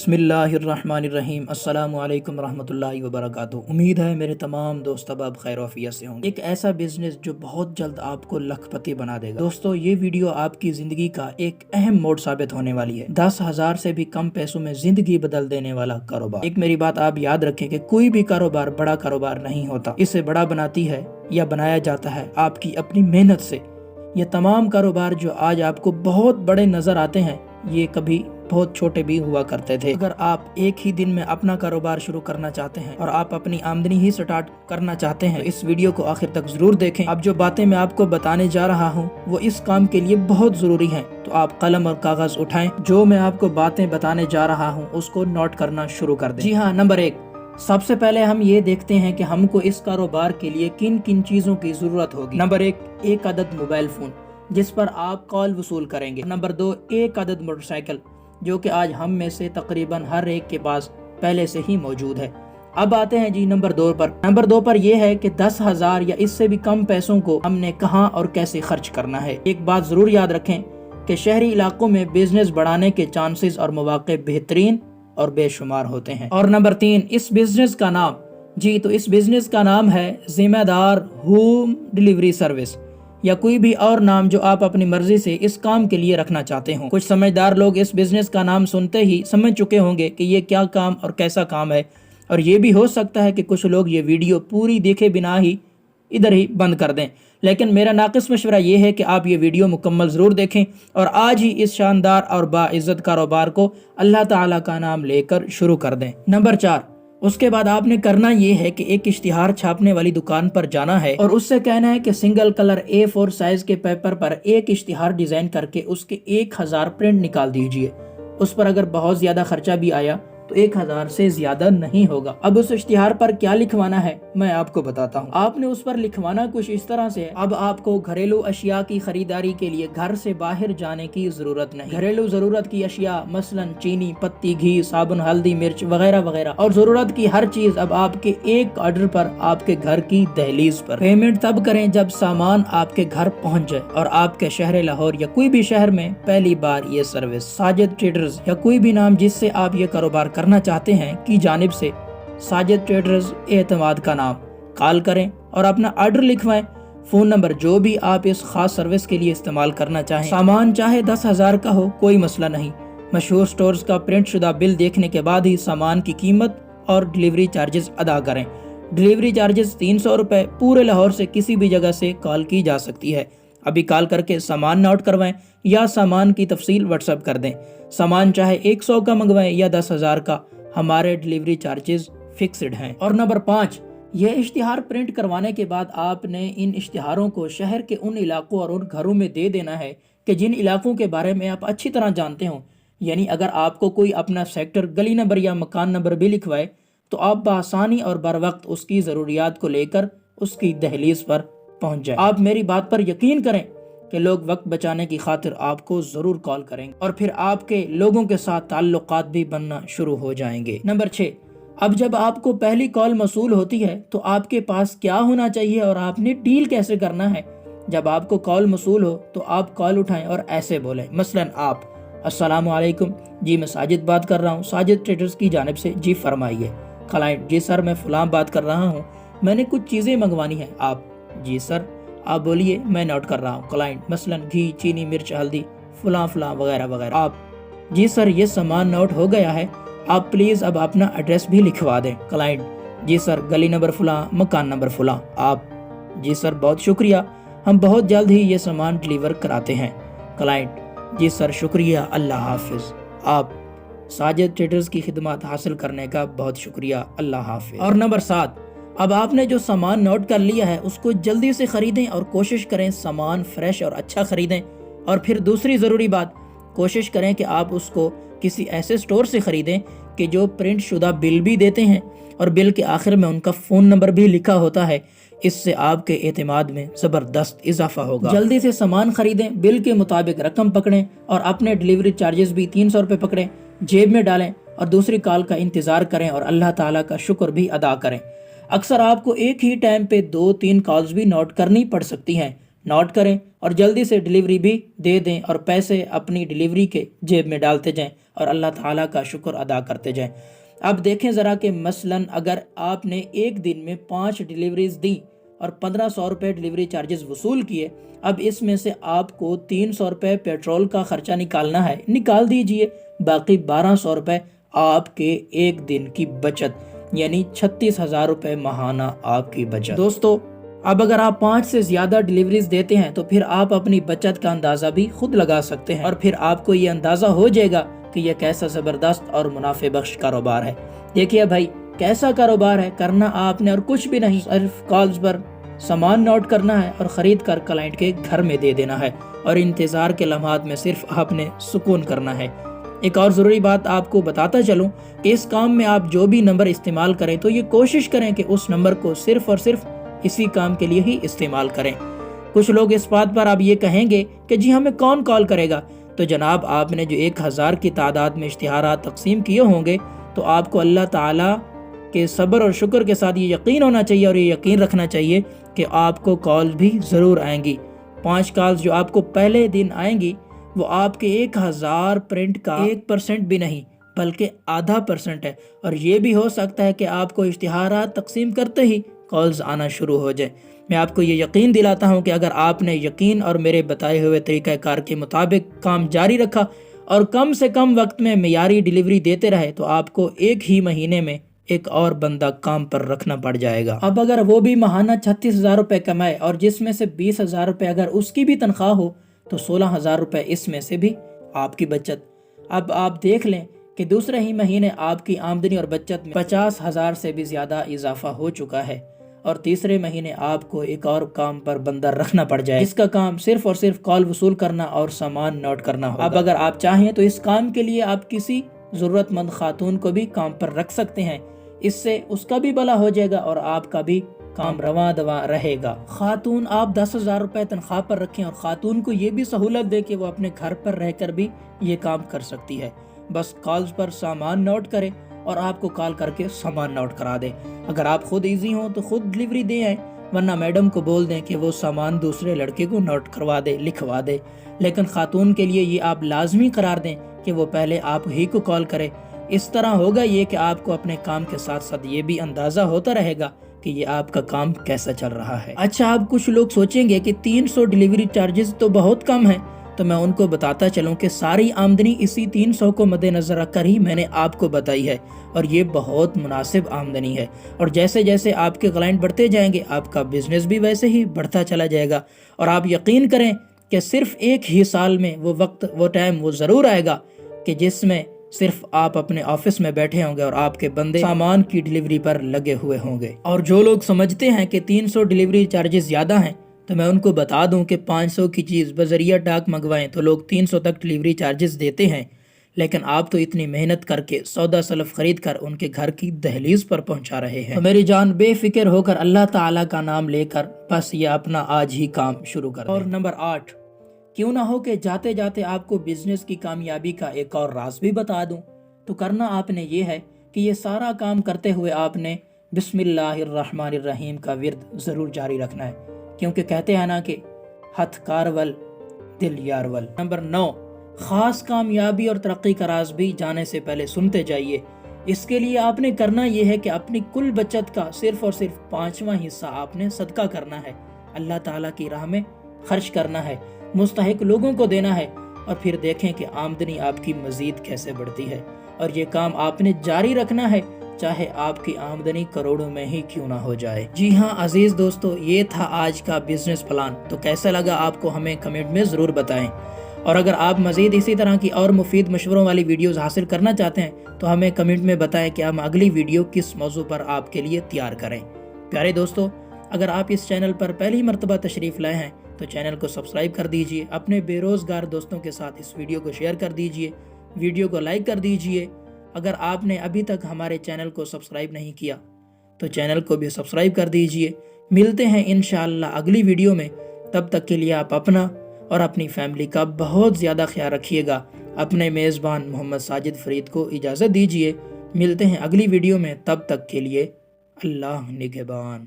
बिस्मिल्लाहिर्रहमानिर्रहीम। अस्सलामु अलैकुम रहमतुल्लाहि व बरकातुहू। उम्मीद है मेरे तमाम दोस्त अब खैर आफियत से होंगे। एक ऐसा बिजनेस जो बहुत जल्द आपको लखपति बना देगा। दोस्तों, ये वीडियो आपकी जिंदगी का एक अहम मोड़ साबित होने वाली है। 10,000 से भी कम पैसों में जिंदगी बदल देने वाला कारोबार। एक मेरी बात आप याद रखें कि कोई भी कारोबार बड़ा कारोबार नहीं होता, इसे बड़ा बनाती है या बनाया जाता है आपकी अपनी मेहनत से। ये तमाम कारोबार जो आज आपको बहुत बड़े नजर आते हैं, ये कभी बहुत छोटे भी हुआ करते थे। अगर आप एक ही दिन में अपना कारोबार शुरू करना चाहते हैं और आप अपनी आमदनी ही स्टार्ट करना चाहते हैं तो इस वीडियो को आखिर तक जरूर देखें। अब जो बातें मैं आपको बताने जा रहा हूँ वो इस काम के लिए बहुत जरूरी हैं, तो आप कलम और कागज उठाएं। जो मैं आपको बातें बताने जा रहा हूँ उसको नोट करना शुरू कर दें। जी हाँ, नंबर 1, सबसे पहले हम ये देखते हैं कि हमको इस कारोबार के लिए किन किन चीजों की जरूरत होगी। नंबर 1, एक अदद मोबाइल फोन जिस पर आप कॉल वसूल करेंगे। नंबर 2, एक अदद मोटरसाइकिल जो कि आज हम में से तकरीबन हर एक के पास पहले से ही मौजूद है। अब आते हैं जी नंबर 2 पर। नंबर 2 पर यह है कि 10,000 या इससे भी कम पैसों को हमने कहां और कैसे खर्च करना है। एक बात जरूर याद रखें कि शहरी इलाकों में बिजनेस बढ़ाने के चांसेस और मौके बेहतरीन और बेशुमार होते हैं। और नंबर 3, इस बिजनेस का नाम, जी तो इस बिजनेस का नाम है जिम्मेदार होम डिलीवरी सर्विस, या कोई भी और नाम जो आप अपनी मर्जी से इस काम के लिए रखना चाहते हो। कुछ समझदार लोग इस बिजनेस का नाम सुनते ही समझ चुके होंगे कि ये क्या काम और कैसा काम है, और ये भी हो सकता है कि कुछ लोग ये वीडियो पूरी देखे बिना ही इधर ही बंद कर दें। लेकिन मेरा नाक़िस मशवरा ये है कि आप ये वीडियो मुकम्मल ज़रूर देखें और आज ही इस शानदार और बाइज़्ज़त कारोबार को अल्लाह ताला का नाम लेकर शुरू कर दें। नंबर 4, उसके बाद आपने करना ये है कि एक इश्तिहार छापने वाली दुकान पर जाना है और उससे कहना है कि सिंगल कलर A4 साइज के पेपर पर एक इश्तिहार डिजाइन करके उसके 1000 प्रिंट निकाल दीजिए। उस पर अगर बहुत ज्यादा खर्चा भी आया तो 1000 से ज्यादा नहीं होगा। अब उस इश्तिहार पर क्या लिखवाना है मैं आपको बताता हूँ। आपने उस पर लिखवाना कुछ इस तरह से है, अब आपको घरेलू अशिया की खरीदारी के लिए घर से बाहर जाने की जरूरत नहीं। घरेलू जरूरत की अशिया मसलन चीनी, पत्ती, घी, साबुन, हल्दी, मिर्च वगैरह वगैरह और जरूरत की हर चीज अब आपके एक ऑर्डर पर आपके घर की दहलीज पर। पेमेंट तब करें जब सामान आपके घर पहुँच जाए और आपके शहर लाहौर या कोई भी शहर में पहली बार ये सर्विस साजिद ट्रेडर्स या कोई भी नाम जिससे आप ये कारोबार करना चाहते हैं की जानिब से साजिद ट्रेडर्स एतमाद का नाम कॉल करें और अपना ऑर्डर लिखवाएं। फोन नंबर जो भी आप इस खास सर्विस के लिए इस्तेमाल करना चाहें। सामान चाहे 10,000 का हो, कोई मसला नहीं। मशहूर स्टोर्स का प्रिंट शुदा बिल देखने के बाद ही सामान की कीमत और डिलीवरी चार्जेस अदा करें। डिलीवरी चार्जेस 300 रुपए पूरे लाहौर से किसी भी जगह से कॉल की जा सकती है। अभी कॉल करके सामान नोट करवाएं या सामान की तफसील व्हाट्सएप कर दें। सामान चाहे 100 का मंगवाएं या 10,000 का, हमारे डिलीवरी चार्जेस फिक्स्ड हैं। और नंबर 5, यह इश्तिहार प्रिंट करवाने के बाद आपने इन इश्तिहारों को शहर के उन इलाकों और उन घरों में दे देना है कि जिन इलाकों के बारे में आप अच्छी तरह जानते हो। यानी अगर आपको कोई अपना सेक्टर, गली नंबर या मकान नंबर भी लिखवाए तो आप बआसानी और बर वक्त उसकी ज़रूरियात को लेकर उसकी दहलीज पर पहुंच जाए। आप मेरी बात पर यकीन करें कि लोग वक्त बचाने की खातिर आपको जरूर कॉल करेंगे और फिर आपके लोगों के साथ ताल्लुकात भी बनना शुरू हो जाएंगे। नंबर 6, अब जब आपको पहली कॉल मसूल होती है तो आपके पास क्या होना चाहिए और आपने डील कैसे करना है। जब आपको कॉल मसूल हो तो आप कॉल उठाएं और ऐसे बोलें, मसलन आप, अस्सलाम वालेकुम, जी मैं साजिद बात कर रहा हूँ, साजिद ट्रेडर्स की जानिब से, जी फरमाइए। क्लाइंट, जी सर मैं फलां बात कर रहा हूँ, मैंने कुछ चीज़ें मंगवानी है। आप, जी सर आप बोलिए, मैं नोट कर रहा हूँ। क्लाइंट, मसलन घी, चीनी, मिर्च, हल्दी, फलां फलां वगैरह वगैरह। आप, जी सर ये सामान नोट हो गया है, आप प्लीज अब अपना एड्रेस भी लिखवा दें। क्लाइंट, जी सर गली नंबर फलां, मकान नंबर फलां। आप, जी सर बहुत शुक्रिया, हम बहुत जल्द ही ये सामान डिलीवर कराते हैं। क्लाइंट, जी सर शुक्रिया, अल्लाह हाफिज। आप, साजिद ट्रेडर्स की खिदमत हासिल करने का बहुत शुक्रिया, अल्लाह हाफिज। और नंबर 7, अब आपने जो सामान नोट कर लिया है उसको जल्दी से खरीदें और कोशिश करें सामान फ्रेश और अच्छा खरीदें। और फिर दूसरी ज़रूरी बात, कोशिश करें कि आप उसको किसी ऐसे स्टोर से खरीदें कि जो प्रिंट शुदा बिल भी देते हैं और बिल के आखिर में उनका फ़ोन नंबर भी लिखा होता है। इससे आपके एतमाद में ज़बरदस्त इजाफा होगा। जल्दी से सामान खरीदें, बिल के मुताबिक रकम पकड़ें और अपने डिलीवरी चार्जेस भी 300 रुपये पकड़ें, जेब में डालें और दूसरी कॉल का इंतज़ार करें और अल्लाह ताला का शुक्र भी अदा करें। अक्सर आपको एक ही टाइम पे 2-3 कॉल्स भी नोट करनी पड़ सकती हैं। नोट करें और जल्दी से डिलीवरी भी दे दें और पैसे अपनी डिलीवरी के जेब में डालते जाएं। اور اللہ تعالیٰ کا شکر ادا کرتے جائیں۔ اب دیکھیں ذرا کہ مثلاً اگر آپ نے ایک دن میں 5 ڈیلیوریز دی اور 1500 روپے ڈیلیوری چارجز وصول کیے، اب اس میں سے آپ کو 300 روپے پیٹرول کا خرچہ نکالنا ہے، نکال دیجئے، باقی 1200 روپے آپ کے ایک دن کی بچت، یعنی 36,000 روپے ماہانہ آپ کی بچت۔ دوستو اب اگر آپ 5 سے زیادہ ڈیلیوریز دیتے ہیں تو پھر آپ اپنی بچت کا اندازہ بھی خود لگا سکتے ہیں، اور پھر آپ کو یہ اندازہ ہو جائے گا کہ یہ کیسا زبردست اور منافع بخش کاروبار ہے۔ دیکھیے بھائی کیسا کاروبار ہے، کرنا آپ نے اور کچھ بھی نہیں، صرف کالز پر سامان نوٹ کرنا ہے اور خرید کر کلائنٹ کے گھر میں دے دینا ہے، اور انتظار کے لمحات میں صرف آپ نے سکون کرنا ہے۔ ایک اور ضروری بات آپ کو بتاتا چلوں کہ اس کام میں آپ جو بھی نمبر استعمال کریں تو یہ کوشش کریں کہ اس نمبر کو صرف اور صرف اسی کام کے لیے ہی استعمال کریں۔ کچھ لوگ اس بات پر آپ یہ کہیں گے کہ جی ہمیں کون کال کرے گا، تو جناب آپ نے جو 1000 کی تعداد میں اشتہارات تقسیم کیے ہوں گے تو آپ کو اللہ تعالیٰ کے صبر اور شکر کے ساتھ یہ یقین ہونا چاہیے اور یہ یقین رکھنا چاہیے کہ آپ کو کال بھی ضرور آئیں گی۔ 5 کالز جو آپ کو پہلے دن آئیں گی وہ آپ کے 1000 پرنٹ کا 1% بھی نہیں بلکہ آدھا % ہے، اور یہ بھی ہو سکتا ہے کہ آپ کو اشتہارات تقسیم کرتے ہی کالز آنا شروع ہو جائے۔ میں آپ کو یہ یقین دلاتا ہوں کہ اگر آپ نے یقین اور میرے بتائے ہوئے طریقہ کار کے مطابق کام جاری رکھا اور کم سے کم وقت میں معیاری ڈیلیوری دیتے رہے تو آپ کو ایک ہی مہینے میں ایک اور بندہ کام پر رکھنا پڑ جائے گا۔ اب اگر وہ بھی ماہانہ 36,000 روپے کمائے اور جس میں سے 20,000 روپے اگر اس کی بھی تنخواہ ہو تو 16,000 روپے اس میں سے بھی آپ کی بچت۔ اب آپ دیکھ لیں کہ دوسرے ہی مہینے آپ کی آمدنی اور بچت میں 50,000 سے بھی زیادہ اضافہ ہو چکا ہے، اور تیسرے مہینے آپ کو ایک اور کام پر بندہ رکھنا پڑ جائے جس کا کام صرف اور صرف کال وصول کرنا اور سامان نوٹ کرنا ہوگا۔ اب اگر آپ چاہیں تو اس کام کے لیے آپ کسی ضرورت مند خاتون کو بھی کام پر رکھ سکتے ہیں، اس سے اس کا بھی بھلا ہو جائے گا اور آپ کا بھی کام رواں دواں رہے گا۔ خاتون آپ 10,000 روپے تنخواہ پر رکھیں اور خاتون کو یہ بھی سہولت دے کہ وہ اپنے گھر پر رہ کر بھی یہ کام کر سکتی ہے، بس کالز پر سامان نوٹ کرے اور آپ کو کال کر کے سامان نوٹ کرا دے۔ اگر آپ خود ایزی ہوں تو خود ڈیلیوری دے آئیں، ورنہ میڈم کو بول دیں کہ وہ سامان دوسرے لڑکے کو نوٹ کروا دے، لکھوا دے، لیکن خاتون کے لیے یہ آپ لازمی قرار دیں کہ وہ پہلے آپ ہی کو کال کرے۔ اس طرح ہوگا یہ کہ آپ کو اپنے کام کے ساتھ ساتھ یہ بھی اندازہ ہوتا رہے گا کہ یہ آپ کا کام کیسا چل رہا ہے۔ اچھا اب کچھ لوگ سوچیں گے کہ 300 ڈیلیوری چارجز تو بہت کم ہیں، تو میں ان کو بتاتا چلوں کہ ساری آمدنی اسی 300 کو مد نظر رکھ کر ہی میں نے آپ کو بتائی ہے، اور یہ بہت مناسب آمدنی ہے، اور جیسے جیسے آپ کے کلائنٹ بڑھتے جائیں گے آپ کا بزنس بھی ویسے ہی بڑھتا چلا جائے گا، اور آپ یقین کریں کہ صرف ایک ہی سال میں وہ وقت وہ ٹائم وہ ضرور آئے گا کہ جس میں صرف آپ اپنے آفس میں بیٹھے ہوں گے اور آپ کے بندے سامان کی ڈیلیوری پر لگے ہوئے ہوں گے۔ اور جو لوگ سمجھتے ہیں کہ 300 ڈیلیوری چارجز زیادہ ہیں تو میں ان کو بتا دوں کہ 500 کی چیز بذریعہ ڈاک منگوائیں تو لوگ 300 تک ڈیلیوری چارجز دیتے ہیں، لیکن آپ تو اتنی محنت کر کے سودا سلف خرید کر ان کے گھر کی دہلیز پر پہنچا رہے ہیں۔ تو میری جان بے فکر ہو کر اللہ تعالیٰ کا نام لے کر بس یہ اپنا آج ہی کام شروع کر دیں۔ اور نمبر 8، کیوں نہ ہو کہ جاتے جاتے آپ کو بزنس کی کامیابی کا ایک اور راز بھی بتا دوں، تو کرنا آپ نے یہ ہے کہ یہ سارا کام کرتے ہوئے آپ نے بسم اللہ الرحمن الرحیم کا ورد ضرور جاری رکھنا ہے، کیونکہ کہتے ہیں نا کہ ہتھ کارول دل یارول۔ نمبر 9، خاص کامیابی اور ترقی کا راز بھی جانے سے پہلے سنتے جائیے۔ اس کے لیے آپ نے کرنا یہ ہے کہ اپنی کل بچت کا صرف اور صرف 5واں حصہ آپ نے صدقہ کرنا ہے، اللہ تعالیٰ کی راہ میں خرچ کرنا ہے، مستحق لوگوں کو دینا ہے، اور پھر دیکھیں کہ آمدنی آپ کی مزید کیسے بڑھتی ہے، اور یہ کام آپ نے جاری رکھنا ہے چاہے آپ کی آمدنی کروڑوں میں ہی کیوں نہ ہو جائے۔ جی ہاں عزیز دوستو، یہ تھا آج کا بزنس پلان۔ تو کیسا لگا آپ کو ہمیں کمنٹ میں ضرور بتائیں، اور اگر آپ مزید اسی طرح کی اور مفید مشوروں والی ویڈیوز حاصل کرنا چاہتے ہیں تو ہمیں کمنٹ میں بتائیں کہ ہم اگلی ویڈیو کس موضوع پر آپ کے لیے تیار کریں۔ پیارے دوستو، اگر آپ اس چینل پر پہلی مرتبہ تشریف لائے ہیں تو چینل کو سبسکرائب کر دیجئے، اپنے بے روزگار دوستوں کے ساتھ اس ویڈیو کو شیئر کر دیجئے، ویڈیو کو لائک کر دیجئے۔ اگر آپ نے ابھی تک ہمارے چینل کو سبسکرائب نہیں کیا تو چینل کو بھی سبسکرائب کر دیجئے۔ ملتے ہیں انشاءاللہ اگلی ویڈیو میں، تب تک کے لیے آپ اپنا اور اپنی فیملی کا بہت زیادہ خیال رکھیے گا۔ اپنے میزبان محمد ساجد فرید کو اجازت دیجئے، ملتے ہیں اگلی ویڈیو میں، تب تک کے لیے اللہ نگہبان۔